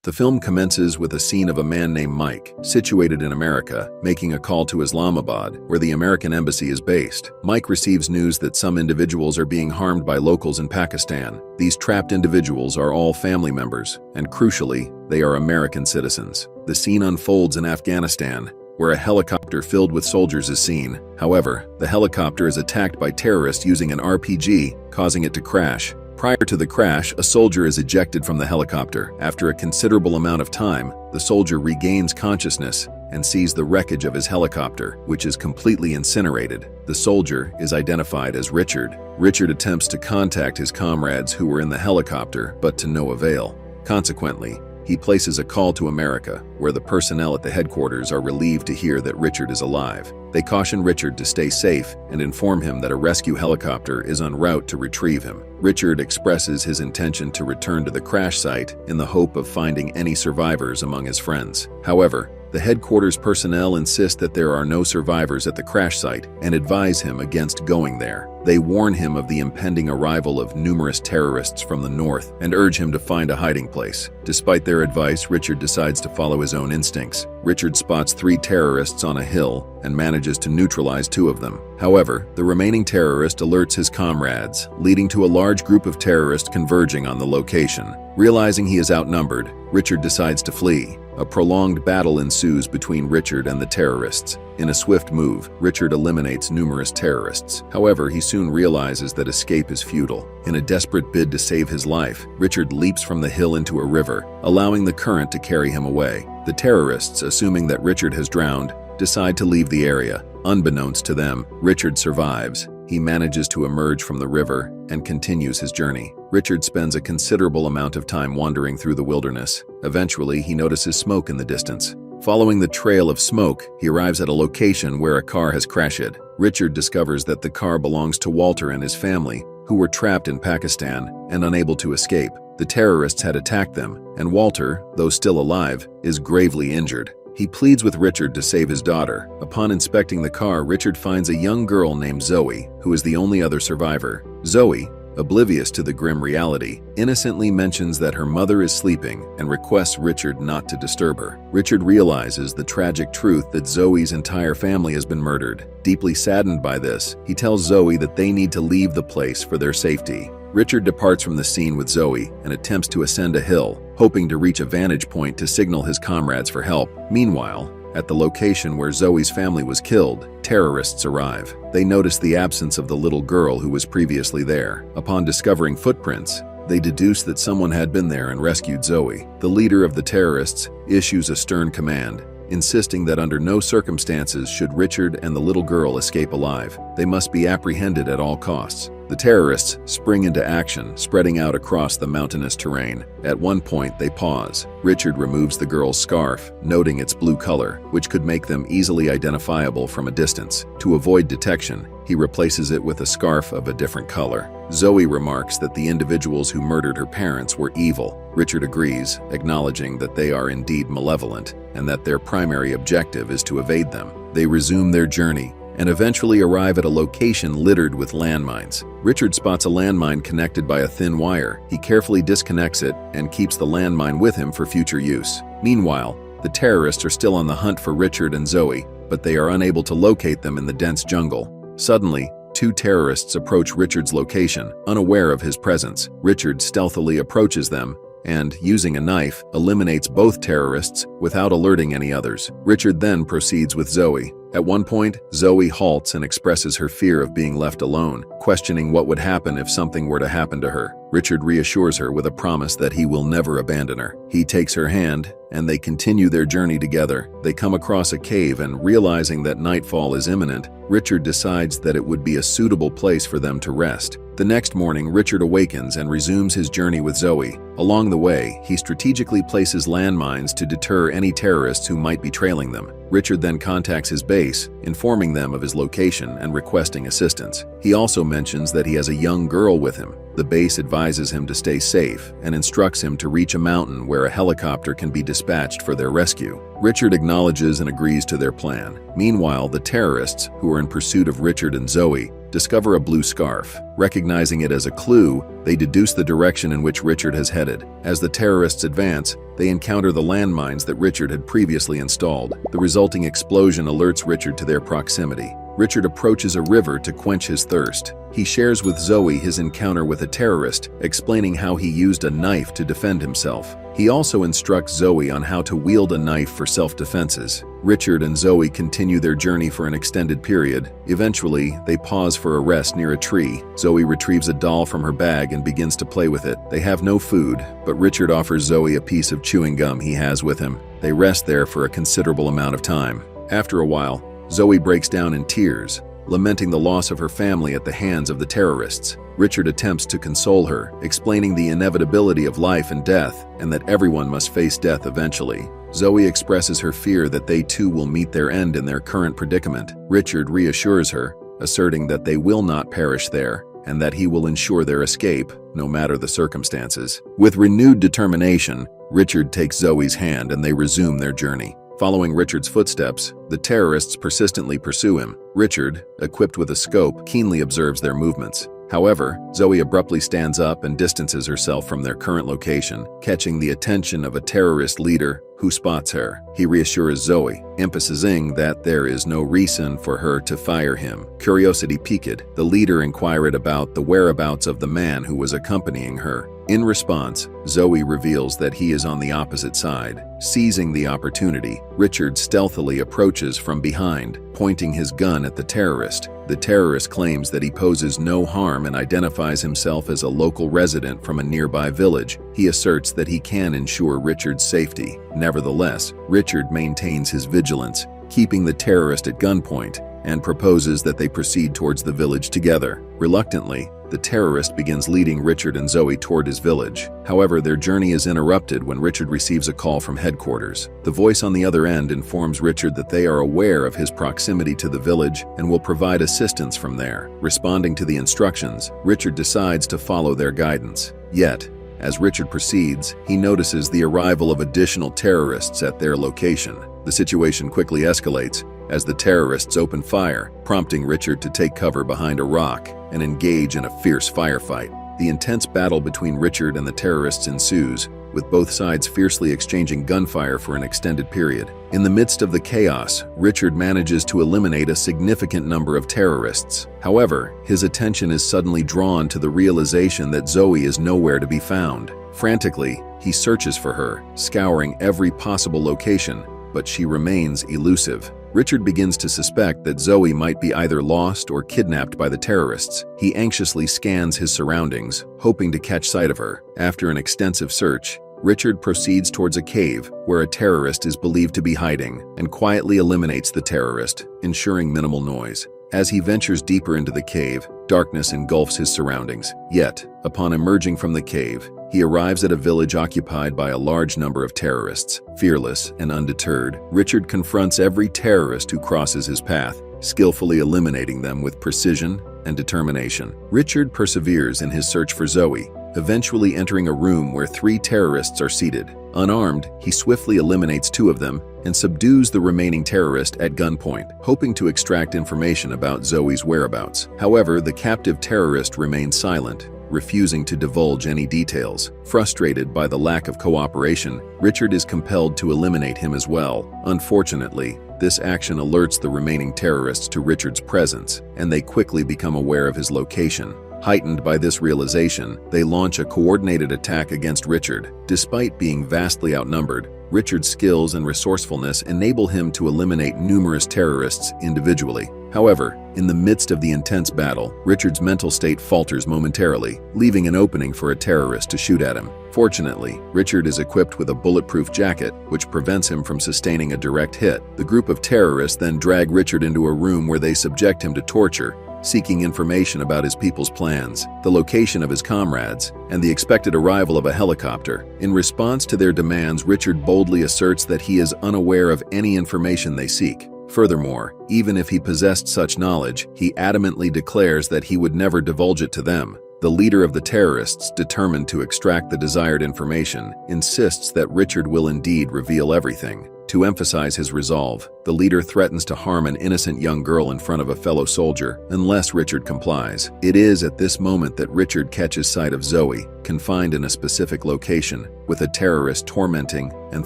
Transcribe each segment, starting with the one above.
The film commences with a scene of a man named Mike, situated in America, making a call to Islamabad, where the American embassy is based. Mike receives news that some individuals are being harmed by locals in Pakistan. These trapped individuals are all family members, and crucially, they are American citizens. The scene unfolds in Afghanistan, where a helicopter filled with soldiers is seen. However, the helicopter is attacked by terrorists using an RPG, causing it to crash. Prior to the crash, a soldier is ejected from the helicopter. After a considerable amount of time, the soldier regains consciousness and sees the wreckage of his helicopter, which is completely incinerated. The soldier is identified as Richard. Richard attempts to contact his comrades who were in the helicopter, but to no avail. Consequently, he places a call to America, where the personnel at the headquarters are relieved to hear that Richard is alive. They caution Richard to stay safe and inform him that a rescue helicopter is en route to retrieve him. Richard expresses his intention to return to the crash site in the hope of finding any survivors among his friends. However, the headquarters personnel insist that there are no survivors at the crash site and advise him against going there. They warn him of the impending arrival of numerous terrorists from the north and urge him to find a hiding place. Despite their advice, Richard decides to follow his own instincts. Richard spots 3 terrorists on a hill and manages to neutralize 2 of them. However, the remaining terrorist alerts his comrades, leading to a large group of terrorists converging on the location. Realizing he is outnumbered, Richard decides to flee. A prolonged battle ensues between Richard and the terrorists. In a swift move, Richard eliminates numerous terrorists. However, he soon realizes that escape is futile. In a desperate bid to save his life, Richard leaps from the hill into a river, allowing the current to carry him away. The terrorists, assuming that Richard has drowned, decide to leave the area. Unbeknownst to them, Richard survives. He manages to emerge from the river and continues his journey. Richard spends a considerable amount of time wandering through the wilderness. Eventually, he notices smoke in the distance. Following the trail of smoke, he arrives at a location where a car has crashed. Richard discovers that the car belongs to Walter and his family, who were trapped in Pakistan and unable to escape. The terrorists had attacked them, and Walter, though still alive, is gravely injured. He pleads with Richard to save his daughter. Upon inspecting the car, Richard finds a young girl named Zoe, who is the only other survivor. Zoe, oblivious to the grim reality, innocently mentions that her mother is sleeping and requests Richard not to disturb her. Richard realizes the tragic truth that Zoe's entire family has been murdered. Deeply saddened by this, he tells Zoe that they need to leave the place for their safety. Richard departs from the scene with Zoe and attempts to ascend a hill, hoping to reach a vantage point to signal his comrades for help. Meanwhile, at the location where Zoe's family was killed, terrorists arrive. They notice the absence of the little girl who was previously there. Upon discovering footprints, they deduce that someone had been there and rescued Zoe. The leader of the terrorists issues a stern command, insisting that under no circumstances should Richard and the little girl escape alive. They must be apprehended at all costs. The terrorists spring into action, spreading out across the mountainous terrain. At one point, they pause. Richard removes the girl's scarf, noting its blue color, which could make them easily identifiable from a distance. To avoid detection, he replaces it with a scarf of a different color. Zoe remarks that the individuals who murdered her parents were evil. Richard agrees, acknowledging that they are indeed malevolent and that their primary objective is to evade them. They resume their journey and eventually arrive at a location littered with landmines. Richard spots a landmine connected by a thin wire. He carefully disconnects it and keeps the landmine with him for future use. Meanwhile, the terrorists are still on the hunt for Richard and Zoe, but they are unable to locate them in the dense jungle. Suddenly, 2 terrorists approach Richard's location, unaware of his presence. Richard stealthily approaches them and, using a knife, eliminates both terrorists without alerting any others. Richard then proceeds with Zoe. At one point, Zoe halts and expresses her fear of being left alone, questioning what would happen if something were to happen to her. Richard reassures her with a promise that he will never abandon her. He takes her hand, and they continue their journey together. They come across a cave, and realizing that nightfall is imminent, Richard decides that it would be a suitable place for them to rest. The next morning, Richard awakens and resumes his journey with Zoe. Along the way, he strategically places landmines to deter any terrorists who might be trailing them. Richard then contacts his base, informing them of his location and requesting assistance. He also mentions that he has a young girl with him. The base advises him to stay safe and instructs him to reach a mountain where a helicopter can be dispatched for their rescue. Richard acknowledges and agrees to their plan. Meanwhile, the terrorists, who are in pursuit of Richard and Zoe, discover a blue scarf. Recognizing it as a clue, they deduce the direction in which Richard has headed. As the terrorists advance, they encounter the landmines that Richard had previously installed. The resulting explosion alerts Richard to their proximity. Richard approaches a river to quench his thirst. He shares with Zoe his encounter with a terrorist, explaining how he used a knife to defend himself. He also instructs Zoe on how to wield a knife for self-defenses. Richard and Zoe continue their journey for an extended period. Eventually, they pause for a rest near a tree. Zoe retrieves a doll from her bag and begins to play with it. They have no food, but Richard offers Zoe a piece of chewing gum he has with him. They rest there for a considerable amount of time. After a while, Zoe breaks down in tears, lamenting the loss of her family at the hands of the terrorists. Richard attempts to console her, explaining the inevitability of life and death, and that everyone must face death eventually. Zoe expresses her fear that they too will meet their end in their current predicament. Richard reassures her, asserting that they will not perish there, and that he will ensure their escape, no matter the circumstances. With renewed determination, Richard takes Zoe's hand and they resume their journey. Following Richard's footsteps, the terrorists persistently pursue him. Richard, equipped with a scope, keenly observes their movements. However, Zoe abruptly stands up and distances herself from their current location, catching the attention of a terrorist leader who spots her. He reassures Zoe, emphasizing that there is no reason for her to fire him. Curiosity piqued, the leader inquired about the whereabouts of the man who was accompanying her. In response, Zoe reveals that he is on the opposite side. Seizing the opportunity, Richard stealthily approaches from behind, pointing his gun at the terrorist. The terrorist claims that he poses no harm and identifies himself as a local resident from a nearby village. He asserts that he can ensure Richard's safety. Nevertheless, Richard maintains his vigilance, keeping the terrorist at gunpoint, and proposes that they proceed towards the village together. Reluctantly, the terrorist begins leading Richard and Zoe toward his village. However, their journey is interrupted when Richard receives a call from headquarters. The voice on the other end informs Richard that they are aware of his proximity to the village and will provide assistance from there. Responding to the instructions, Richard decides to follow their guidance. Yet, as Richard proceeds, he notices the arrival of additional terrorists at their location. The situation quickly escalates as the terrorists open fire, prompting Richard to take cover behind a rock and engage in a fierce firefight. The intense battle between Richard and the terrorists ensues, with both sides fiercely exchanging gunfire for an extended period. In the midst of the chaos, Richard manages to eliminate a significant number of terrorists. However, his attention is suddenly drawn to the realization that Zoe is nowhere to be found. Frantically, he searches for her, scouring every possible location, but she remains elusive. Richard begins to suspect that Zoe might be either lost or kidnapped by the terrorists. He anxiously scans his surroundings, hoping to catch sight of her. After an extensive search, Richard proceeds towards a cave where a terrorist is believed to be hiding and quietly eliminates the terrorist, ensuring minimal noise. As he ventures deeper into the cave, darkness engulfs his surroundings. Yet, upon emerging from the cave, he arrives at a village occupied by a large number of terrorists. Fearless and undeterred, Richard confronts every terrorist who crosses his path, skillfully eliminating them with precision and determination. Richard perseveres in his search for Zoe, eventually entering a room where 3 terrorists are seated. Unarmed, he swiftly eliminates 2 of them and subdues the remaining terrorist at gunpoint, hoping to extract information about Zoe's whereabouts. However, the captive terrorist remains silent, refusing to divulge any details. Frustrated by the lack of cooperation, Richard is compelled to eliminate him as well. Unfortunately, this action alerts the remaining terrorists to Richard's presence, and they quickly become aware of his location. Heightened by this realization, they launch a coordinated attack against Richard. Despite being vastly outnumbered, Richard's skills and resourcefulness enable him to eliminate numerous terrorists individually. However, in the midst of the intense battle, Richard's mental state falters momentarily, leaving an opening for a terrorist to shoot at him. Fortunately, Richard is equipped with a bulletproof jacket, which prevents him from sustaining a direct hit. The group of terrorists then drag Richard into a room where they subject him to torture, seeking information about his people's plans, the location of his comrades, and the expected arrival of a helicopter. In response to their demands, Richard boldly asserts that he is unaware of any information they seek. Furthermore, even if he possessed such knowledge, he adamantly declares that he would never divulge it to them. The leader of the terrorists, determined to extract the desired information, insists that Richard will indeed reveal everything. To emphasize his resolve, the leader threatens to harm an innocent young girl in front of a fellow soldier unless Richard complies. It is at this moment that Richard catches sight of Zoe, confined in a specific location, with a terrorist tormenting and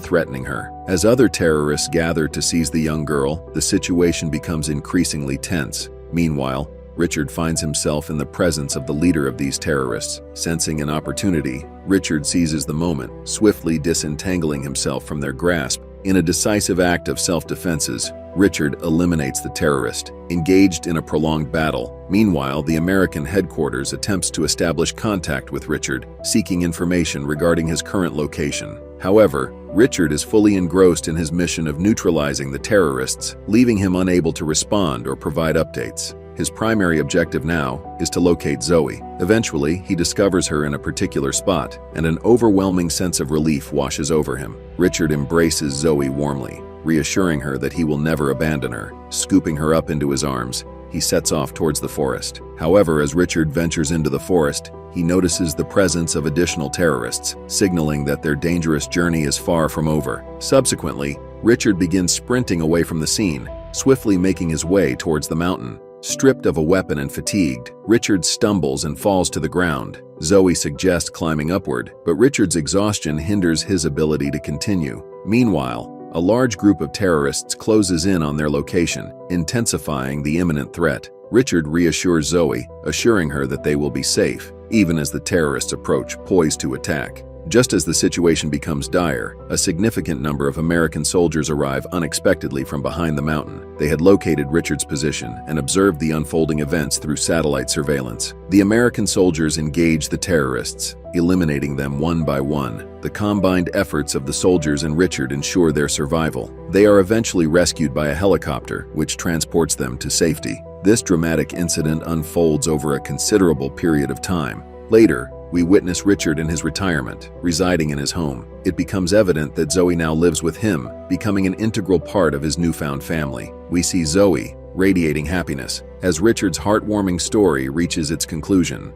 threatening her. As other terrorists gather to seize the young girl, the situation becomes increasingly tense. Meanwhile, Richard finds himself in the presence of the leader of these terrorists. Sensing an opportunity, Richard seizes the moment, swiftly disentangling himself from their grasp. In a decisive act of self-defense, Richard eliminates the terrorist, engaged in a prolonged battle. Meanwhile, the American headquarters attempts to establish contact with Richard, seeking information regarding his current location. However, Richard is fully engrossed in his mission of neutralizing the terrorists, leaving him unable to respond or provide updates. His primary objective now is to locate Zoe. Eventually, he discovers her in a particular spot, and an overwhelming sense of relief washes over him. Richard embraces Zoe warmly, reassuring her that he will never abandon her. Scooping her up into his arms, he sets off towards the forest. However, as Richard ventures into the forest, he notices the presence of additional terrorists, signaling that their dangerous journey is far from over. Subsequently, Richard begins sprinting away from the scene, swiftly making his way towards the mountain. Stripped of a weapon and fatigued, Richard stumbles and falls to the ground. Zoe suggests climbing upward, but Richard's exhaustion hinders his ability to continue. Meanwhile, a large group of terrorists closes in on their location, intensifying the imminent threat. Richard reassures Zoe, assuring her that they will be safe, even as the terrorists approach, poised to attack. Just as the situation becomes dire, a significant number of American soldiers arrive unexpectedly from behind the mountain. They had located Richard's position and observed the unfolding events through satellite surveillance. The American soldiers engage the terrorists, eliminating them one by one. The combined efforts of the soldiers and Richard ensure their survival. They are eventually rescued by a helicopter, which transports them to safety. This dramatic incident unfolds over a considerable period of time. Later, we witness Richard in his retirement, residing in his home. It becomes evident that Zoe now lives with him, becoming an integral part of his newfound family. We see Zoe, radiating happiness, as Richard's heartwarming story reaches its conclusion.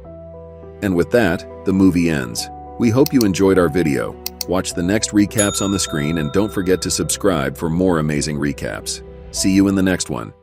And with that, the movie ends. We hope you enjoyed our video. Watch the next recaps on the screen and don't forget to subscribe for more amazing recaps. See you in the next one.